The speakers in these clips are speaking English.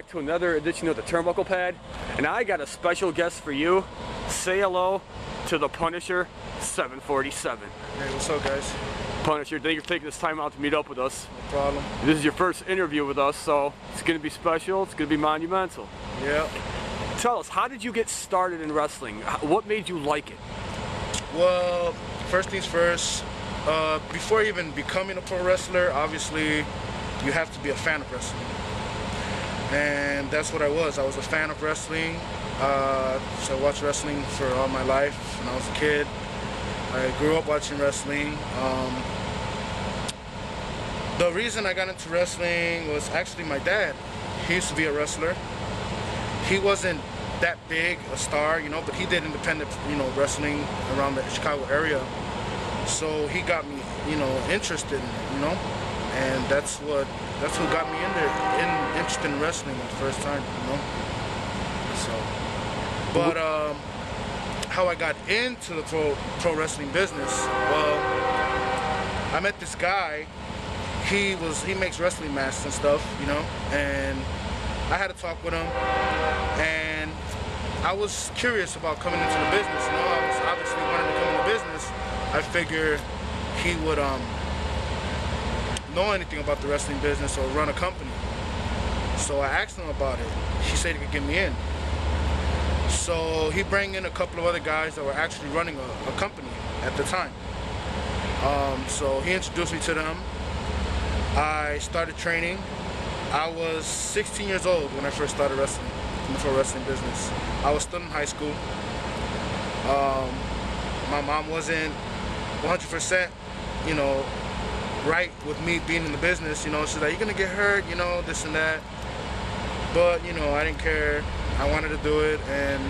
back to another edition of the Turnbuckle Pad, and I got a special guest for you. Say hello to the Punisher 747. Hey, what's up, guys? Punisher, thank you for taking this time out to meet up with us. No problem. This is your first interview with us, so it's going to be special, it's going to be monumental. Yeah. Tell us, how did you get started in wrestling? What made you like it? Well, first things first, before even becoming a pro wrestler, obviously you have to be a fan of wrestling. And that's what I was. I was a fan of wrestling. So I watched wrestling for all my life when I was a kid. I grew up watching wrestling. The reason I got into wrestling was actually my dad. He used to be a wrestler. He wasn't that big a star, you know, but he did independent, you know, wrestling around the Chicago area. So he got me, you know, interested in it, you know, and that's what got me interested in wrestling the first time, you know. So, but how I got into the pro wrestling business, well, I met this guy. He makes wrestling masks and stuff, you know, and I had to talk with him, and I was curious about coming into the business. You know, I was obviously wanting to come into business. I figured he would know anything about the wrestling business or run a company. So I asked him about it. He said he could get me in. So he brought in a couple of other guys that were actually running a company at the time. So he introduced me to them. I started training. I was 16 years old when I first started wrestling in the pro wrestling business. I was still in high school. My mom wasn't 100%, you know, right with me being in the business. You know, she's like, "You're gonna get hurt," you know, this and that. But you know, I didn't care. I wanted to do it, and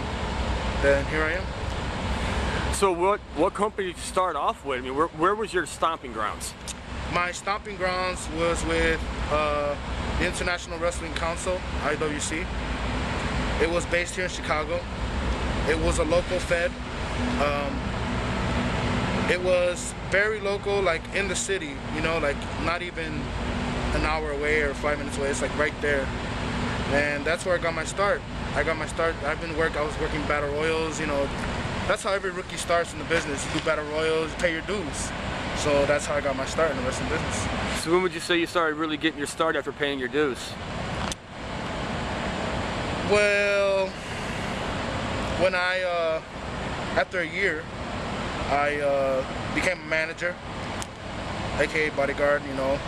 then here I am. So what company did you start off with? I mean, where was your stomping grounds? My stomping grounds was with the International Wrestling Council, IWC. It was based here in Chicago. It was a local fed. It was very local, like in the city, you know, like not even an hour away or 5 minutes away. It's like right there. And that's where I got my start. I was working battle royals, you know. That's how every rookie starts in the business. You do battle royals, you pay your dues. So that's how I got my start in the wrestling business. So when would you say you started really getting your start after paying your dues? Well, when after a year, I became a manager, aka bodyguard, you know,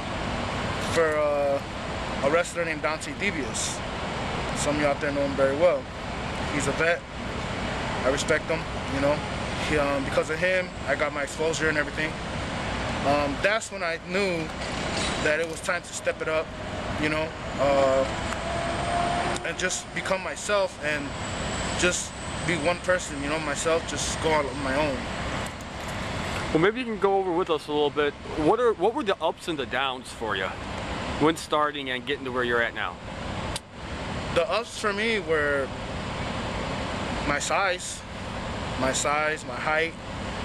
for a wrestler named Dante Devious. Some of you out there know him very well. He's a vet. I respect him, you know. Because of him, I got my exposure and everything. That's when I knew that it was time to step it up, you know, and just become myself and just be one person, you know, myself, just go out on my own. Well, maybe you can go over with us a little bit. What were the ups and the downs for you when starting and getting to where you're at now? The ups for me were my size, my height.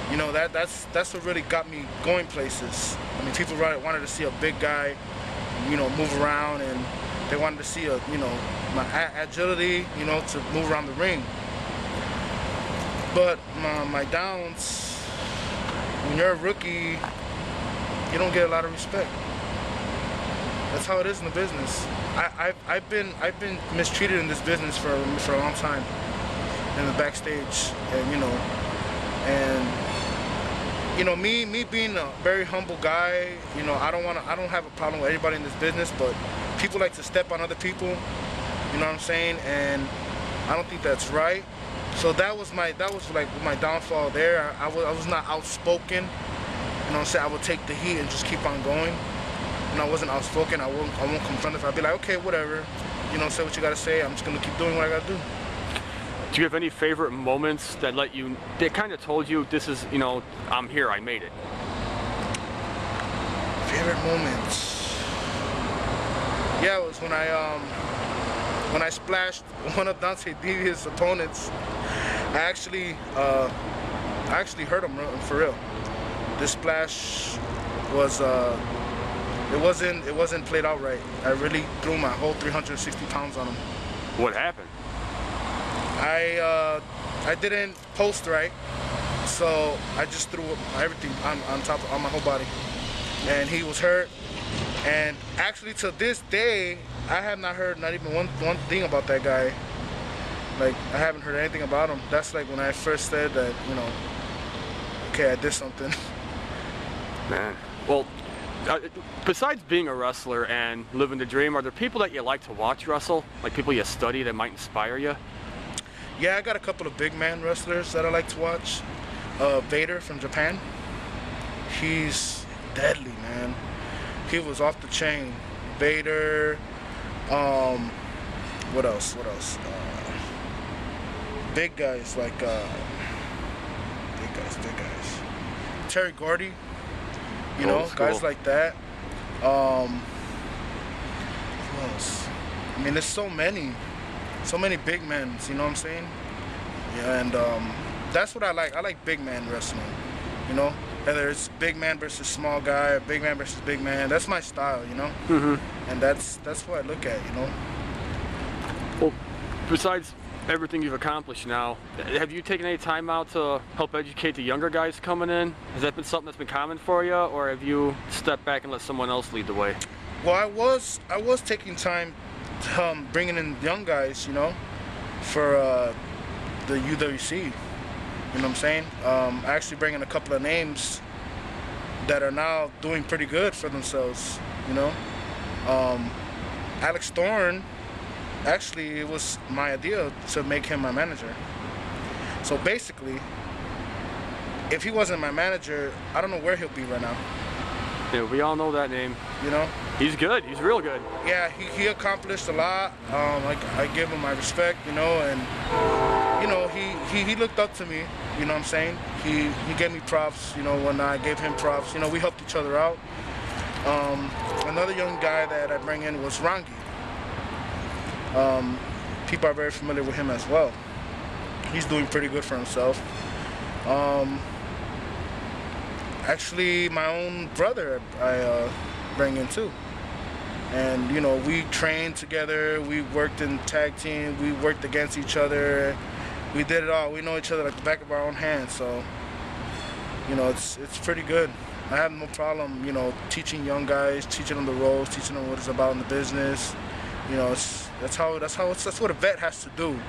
You know, that's what really got me going places. I mean, people wanted to see a big guy, you know, move around, and they wanted to see my agility, you know, to move around the ring. But my downs, when you're a rookie, you don't get a lot of respect. That's how it is in the business. I've been mistreated in this business for a long time in the backstage, and you know, me being a very humble guy, you know, I don't have a problem with anybody in this business, but people like to step on other people, you know what I'm saying? And I don't think that's right. So that was like my downfall there. I was not outspoken, you know what I'm saying? I would take the heat and just keep on going. And I wasn't outspoken. I won't confront it. I'd be like, okay, whatever, you know, say what you gotta say. I'm just gonna keep doing what I gotta do. Do you have any favorite moments that kind of told you, this is, you know, I'm here, I made it? Favorite moments? Yeah, it was when I splashed one of Dante Devious' opponents. I actually hurt him for real. This splash was It wasn't played out right. I really threw my whole 360 pounds on him. What happened? I didn't post right, so I just threw everything on my whole body, and he was hurt. And actually, to this day, I have not heard not even one thing about that guy. Like, I haven't heard anything about him. That's like when I first said that, you know, okay, I did something. Man, well, besides being a wrestler and living the dream, are there people that you like to watch wrestle? Like people you study that might inspire you? Yeah, I got a couple of big man wrestlers that I like to watch. Vader from Japan. He's deadly, man. He was off the chain. Vader. What else? Big guys like big guys. Terry Gordy. You know, guys like that. Who else? I mean, there's so many big men. You know what I'm saying? Yeah, and that's what I like. I like big man wrestling. You know, whether it's big man versus small guy, or big man versus big man. That's my style. You know, and that's what I look at. You know. Well, besides everything you've accomplished now, have you taken any time out to help educate the younger guys coming in? Has that been something that's been common for you, or have you stepped back and let someone else lead the way? Well, I was taking time bringing in young guys, you know, for the UWC. You know what I'm saying? Actually bringing a couple of names that are now doing pretty good for themselves, you know. Alex Thorne, actually, it was my idea to make him my manager. So basically, if he wasn't my manager, I don't know where he'll be right now. Yeah, we all know that name. You know? He's good. He's real good. Yeah, he accomplished a lot. I give him my respect, you know, and you know, he looked up to me. You know what I'm saying? He gave me props. You know, when I gave him props, you know, we helped each other out. Another young guy that I bring in was Rangi. People are very familiar with him as well. He's doing pretty good for himself. Actually, my own brother I bring in too. And you know, we trained together, we worked in tag team, we worked against each other, we did it all. We know each other like the back of our own hands, so you know, it's pretty good. I have no problem, you know, teaching young guys, teaching them the roles, teaching them what it's about in the business. You know, that's what a vet has to do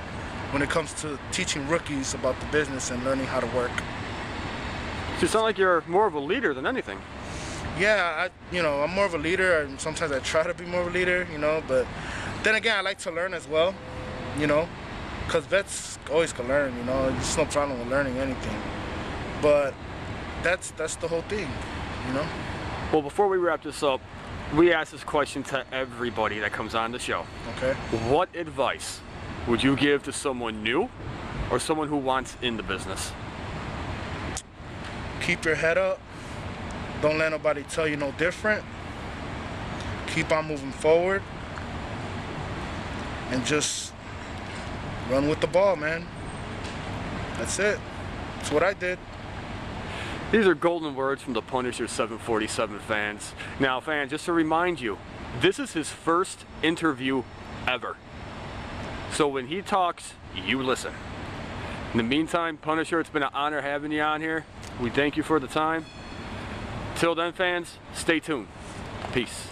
when it comes to teaching rookies about the business and learning how to work. You sound like you're more of a leader than anything. Yeah, I'm more of a leader, and sometimes I try to be more of a leader, you know, but then again, I like to learn as well, you know, because vets always can learn, you know, there's no problem with learning anything. But that's the whole thing, you know. Well, before we wrap this up, we ask this question to everybody that comes on the show. Okay. What advice would you give to someone new or someone who wants in the business? Keep your head up. Don't let nobody tell you no different. Keep on moving forward. And just run with the ball, man. That's it. That's what I did. These are golden words from the Punisher 747 fans. Now, fans, just to remind you, this is his first interview ever. So when he talks, you listen. In the meantime, Punisher, it's been an honor having you on here. We thank you for the time. Till then, fans, stay tuned. Peace.